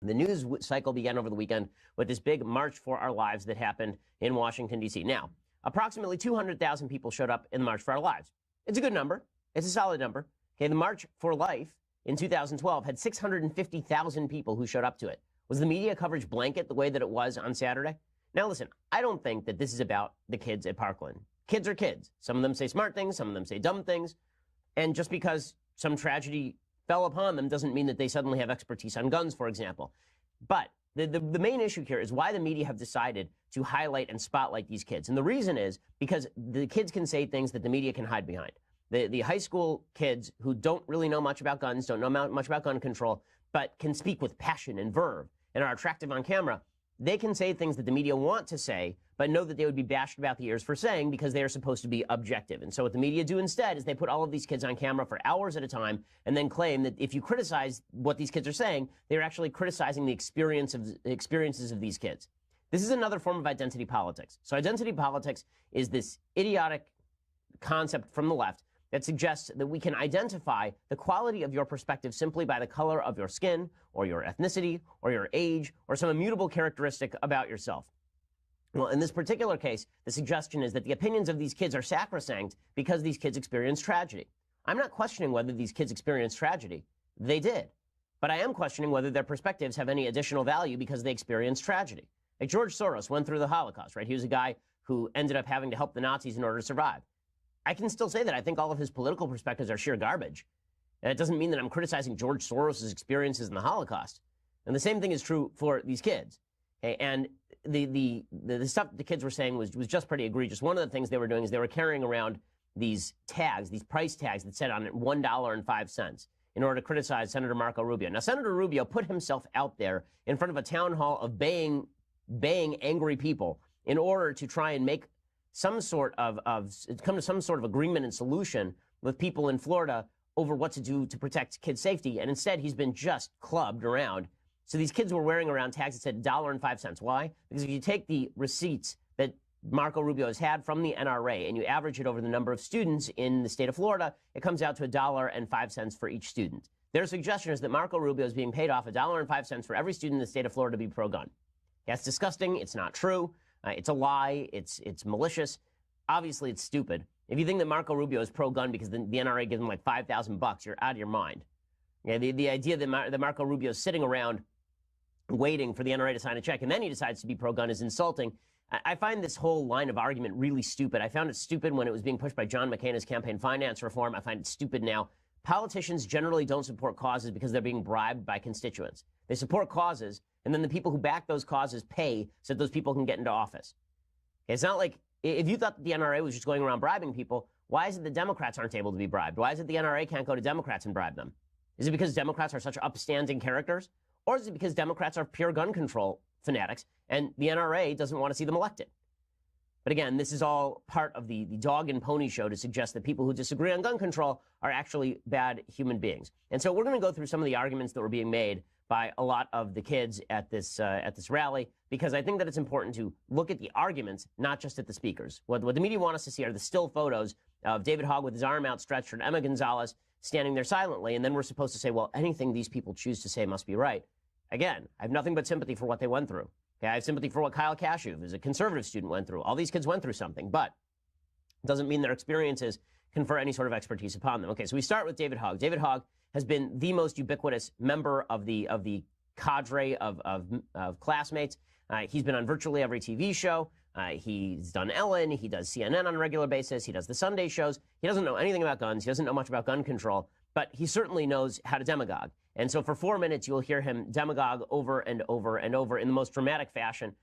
The news cycle began over the weekend with this big March for Our Lives that happened in Washington, D.C. Now, approximately 200,000 people showed up in the March for Our Lives. It's a good number. It's a solid number. Okay, the March for Life in 2012 had 650,000 people who showed up to it. Was the media coverage blanket the way that it was on Saturday? Now, listen, I don't think that this is about the kids at Parkland. Kids are kids. Some of them say smart things. Some of them say dumb things. And just because some tragedy fell upon them doesn't mean that they suddenly have expertise on guns, for example. But the main issue here is why the media have decided to highlight and spotlight these kids. And the reason is because the kids can say things that the media can hide behind. The high school kids who don't really know much about guns, don't know much about gun control, but can speak with passion and verve and are attractive on camera, they can say things that the media want to say, but know that they would be bashed about the ears for saying because they are supposed to be objective. And so what the media do instead is they put all of these kids on camera for hours at a time and then claim that if you criticize what these kids are saying, they're actually criticizing the experiences of these kids. This is another form of identity politics. So identity politics is this idiotic concept from the left that suggests that we can identify the quality of your perspective simply by the color of your skin or your ethnicity or your age or some immutable characteristic about yourself. Well, in this particular case, the suggestion is that the opinions of these kids are sacrosanct because these kids experience tragedy. I'm not questioning whether these kids experienced tragedy. They did. But I am questioning whether their perspectives have any additional value because they experienced tragedy. Like George Soros went through the Holocaust, right? He was a guy who ended up having to help the Nazis in order to survive. I can still say that I think all of his political perspectives are sheer garbage. And it doesn't mean that I'm criticizing George Soros' experiences in the Holocaust. And the same thing is true for these kids. Okay? And the stuff the kids were saying was just pretty egregious. One of the things they were doing is they were carrying around these tags, these price tags that said on it $1.05 in order to criticize Senator Marco Rubio. Now, Senator Rubio put himself out there in front of a town hall of baying angry people in order to try and make come to some sort of agreement and solution with people in Florida over what to do to protect kids' safety. And instead, he's been just clubbed around. So these kids were wearing around tags that said $1.05. Why? Because if you take the receipts that Marco Rubio has had from the NRA and you average it over the number of students in the state of Florida, it comes out to $1.05 for each student. Their suggestion is that Marco Rubio is being paid off $1.05 for every student in the state of Florida to be pro-gun. That's disgusting. It's not true. It's a lie. It's malicious. Obviously, it's stupid. If you think that Marco Rubio is pro-gun because the NRA gives him like $5,000, you're out of your mind. Yeah, the idea that Marco Rubio is sitting around waiting for the NRA to sign a check and then he decides to be pro-gun is insulting. I find this whole line of argument really stupid. I found it stupid when it was being pushed by John McCain's campaign finance reform. I find it stupid now. Politicians generally don't support causes because they're being bribed by constituents. They support causes, and then the people who back those causes pay so that those people can get into office. It's not like, if you thought the NRA was just going around bribing people, why is it the Democrats aren't able to be bribed? Why is it the NRA can't go to Democrats and bribe them? Is it because Democrats are such upstanding characters? Or is it because Democrats are pure gun control fanatics and the NRA doesn't want to see them elected? But again, this is all part of the dog and pony show to suggest that people who disagree on gun control are actually bad human beings. And so we're going to go through some of the arguments that were being made by a lot of the kids at this rally, because I think that it's important to look at the arguments, not just at the speakers. What the media want us to see are the still photos of David Hogg with his arm outstretched and Emma Gonzalez standing there silently, and then we're supposed to say, well, anything these people choose to say must be right. Again, I have nothing but sympathy for what they went through. Okay, I have sympathy for what Kyle Cashew, who's a conservative student, went through. All these kids went through something, but it doesn't mean their experiences confer any sort of expertise upon them. Okay, so we start with David Hogg. David Hogg has been the most ubiquitous member of the cadre of classmates. He's been on virtually every TV show. He's done Ellen. He does CNN on a regular basis. He does the Sunday shows. He doesn't know anything about guns. He doesn't know much about gun control, but he certainly knows how to demagogue. And so for 4 minutes, you'll hear him demagogue over and over and over in the most dramatic fashion.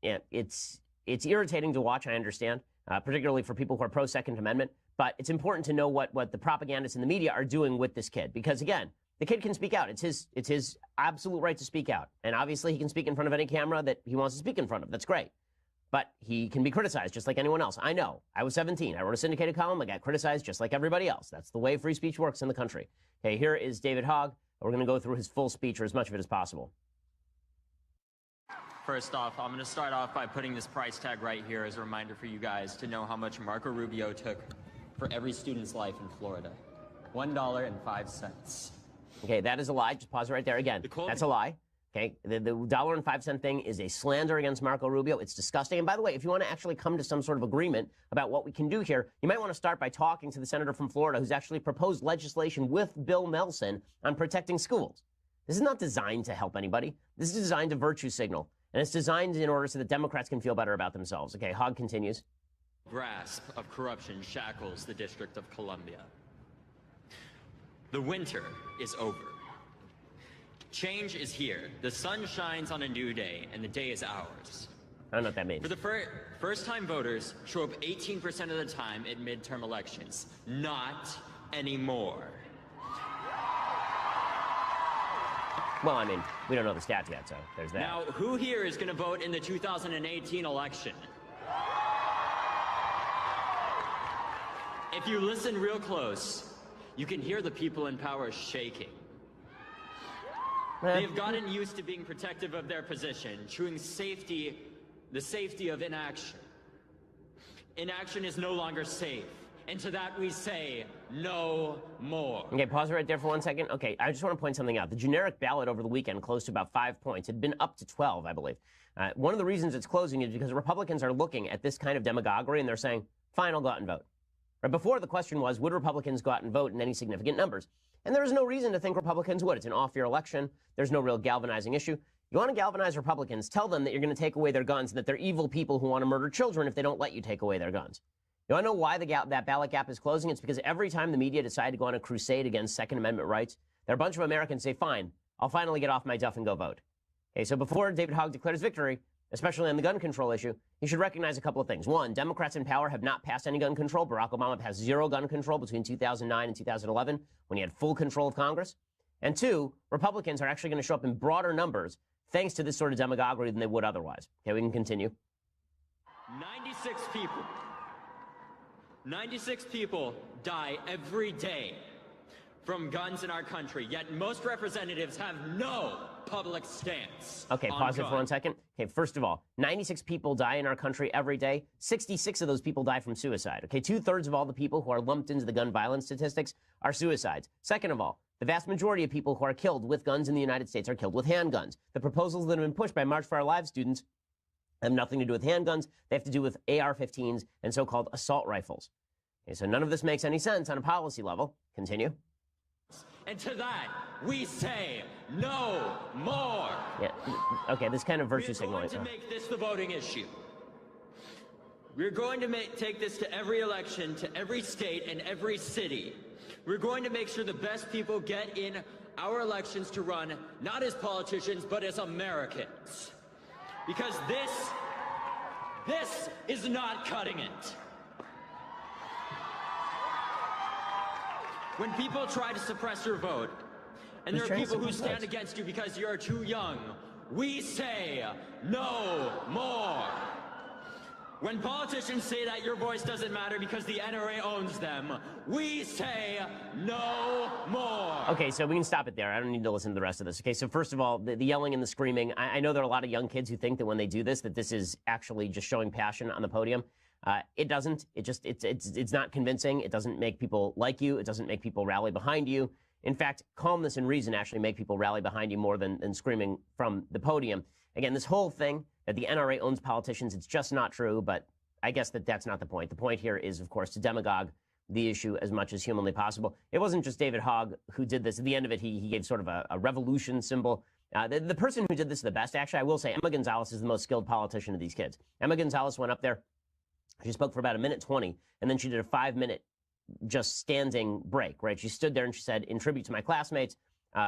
It's irritating to watch, I understand, particularly for people who are pro-Second Amendment. But it's important to know what the propagandists in the media are doing with this kid. Because, again, the kid can speak out. It's his absolute right to speak out. And obviously, he can speak in front of any camera that he wants to speak in front of. That's great. But he can be criticized just like anyone else. I know. I was 17. I wrote a syndicated column. I got criticized just like everybody else. That's the way free speech works in the country. Okay, here is David Hogg. We're going to go through his full speech, or as much of it as possible. First off, I'm going to start off by putting this price tag right here as a reminder for you guys to know how much Marco Rubio took for every student's life in Florida. $1.05. Okay, that is a lie. Just pause it right there again. That's a lie. Okay, the $1.05 thing is a slander against Marco Rubio. It's disgusting. And by the way, if you want to actually come to some sort of agreement about what we can do here, you might want to start by talking to the senator from Florida who's actually proposed legislation with Bill Nelson on protecting schools. This is not designed to help anybody. This is designed to virtue signal. And it's designed in order so that Democrats can feel better about themselves. Okay, Hogg continues. Grasp of corruption shackles the District of Columbia. The winter is over. Change is here. The sun shines on a new day, and the day is ours. I don't know what that means. For the first-time voters show up 18% of the time at midterm elections. Not anymore. Well, I mean, we don't know the stats yet, so there's that. Now, who here is going to vote in the 2018 election? If you listen real close, you can hear the people in power shaking. They have gotten used to being protective of their position, choosing the safety of inaction. Inaction is no longer safe. And to that we say, no more. Okay, pause it right there for 1 second. Okay, I just want to point something out. The generic ballot over the weekend closed to about 5 points. It had been up to 12, I believe. One of the reasons it's closing is because Republicans are looking at this kind of demagoguery and they're saying, fine, I'll go out and vote. Right before, the question was, would Republicans go out and vote in any significant numbers? And there is no reason to think Republicans would. It's an off-year election. There's no real galvanizing issue. You want to galvanize Republicans, tell them that you're going to take away their guns and that they're evil people who want to murder children if they don't let you take away their guns. You want to know why that ballot gap is closing? It's because every time the media decide to go on a crusade against Second Amendment rights, there are a bunch of Americans say, fine, I'll finally get off my duff and go vote. Okay, so before David Hogg declares victory, especially on the gun control issue, you should recognize a couple of things. One, Democrats in power have not passed any gun control. Barack Obama passed zero gun control between 2009 and 2011 when he had full control of Congress. And two, Republicans are actually going to show up in broader numbers thanks to this sort of demagoguery than they would otherwise. Okay, we can continue. 96 people die every day from guns in our country, yet most representatives have no public stance. Okay, pause it for 1 second. Okay, first of all, 96 people die in our country every day. 66 of those people die from suicide. Okay, 2/3 of all the people who are lumped into the gun violence statistics are suicides. Second of all, the vast majority of people who are killed with guns in the United States are killed with handguns. The proposals that have been pushed by March for Our Lives students have nothing to do with handguns. They have to do with AR-15s and so-called assault rifles. Okay, so none of this makes any sense on a policy level. Continue. And to that, we say no more. Yeah, okay, this kind of virtue signaling. We're going to make this the voting issue. We're going to take this to every election, to every state and every city. We're going to make sure the best people get in our elections to run, not as politicians, but as Americans. Because this is not cutting it. When people try to suppress your vote, and there are people who stand against you because you're too young, we say no more. When politicians say that your voice doesn't matter because the NRA owns them, we say no more. Okay, so we can stop it there. I don't need to listen to the rest of this. Okay, so first of all, the yelling and the screaming. I know there are a lot of young kids who think that when they do this, that this is actually just showing passion on the podium. It doesn't. It's not convincing. It doesn't make people like you. It doesn't make people rally behind you. In fact, calmness and reason actually make people rally behind you more than screaming from the podium. Again, this whole thing that the NRA owns politicians, it's just not true, but I guess that's not the point. The point here is, of course, to demagogue the issue as much as humanly possible. It wasn't just David Hogg who did this. At the end of it, he gave sort of a revolution symbol. The person who did this the best, actually, I will say, Emma Gonzalez is the most skilled politician of these kids. Emma Gonzalez went up there. She spoke for about 1:20, and then she did a 5-minute just standing break, right? She stood there and she said, in tribute to my classmates,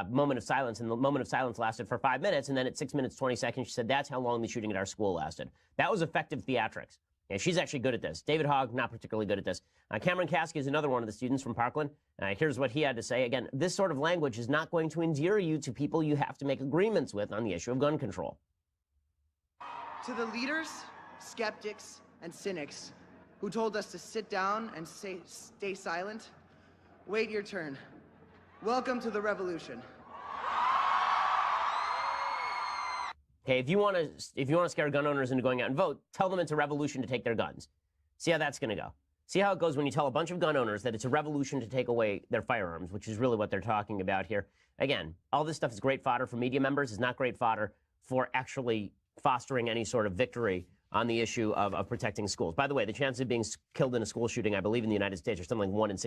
moment of silence, and the moment of silence lasted for 5 minutes, and then at 6 minutes, 20 seconds, she said, that's how long the shooting at our school lasted. That was effective theatrics. Yeah, she's actually good at this. David Hogg, not particularly good at this. Cameron Kasky is another one of the students from Parkland. Here's what he had to say. Again, this sort of language is not going to endear you to people you have to make agreements with on the issue of gun control. To the leaders, skeptics, and cynics who told us to sit down and stay silent, wait your turn. Welcome to the revolution. Okay, if you want to scare gun owners into going out and vote, tell them it's a revolution to take their guns. See how that's going to go. See how it goes when you tell a bunch of gun owners that it's a revolution to take away their firearms, which is really what they're talking about here. Again, all this stuff is great fodder for media members. It's not great fodder for actually fostering any sort of victory on the issue of protecting schools. By the way, the chances of being killed in a school shooting, I believe, in the United States are something like 1 in 6.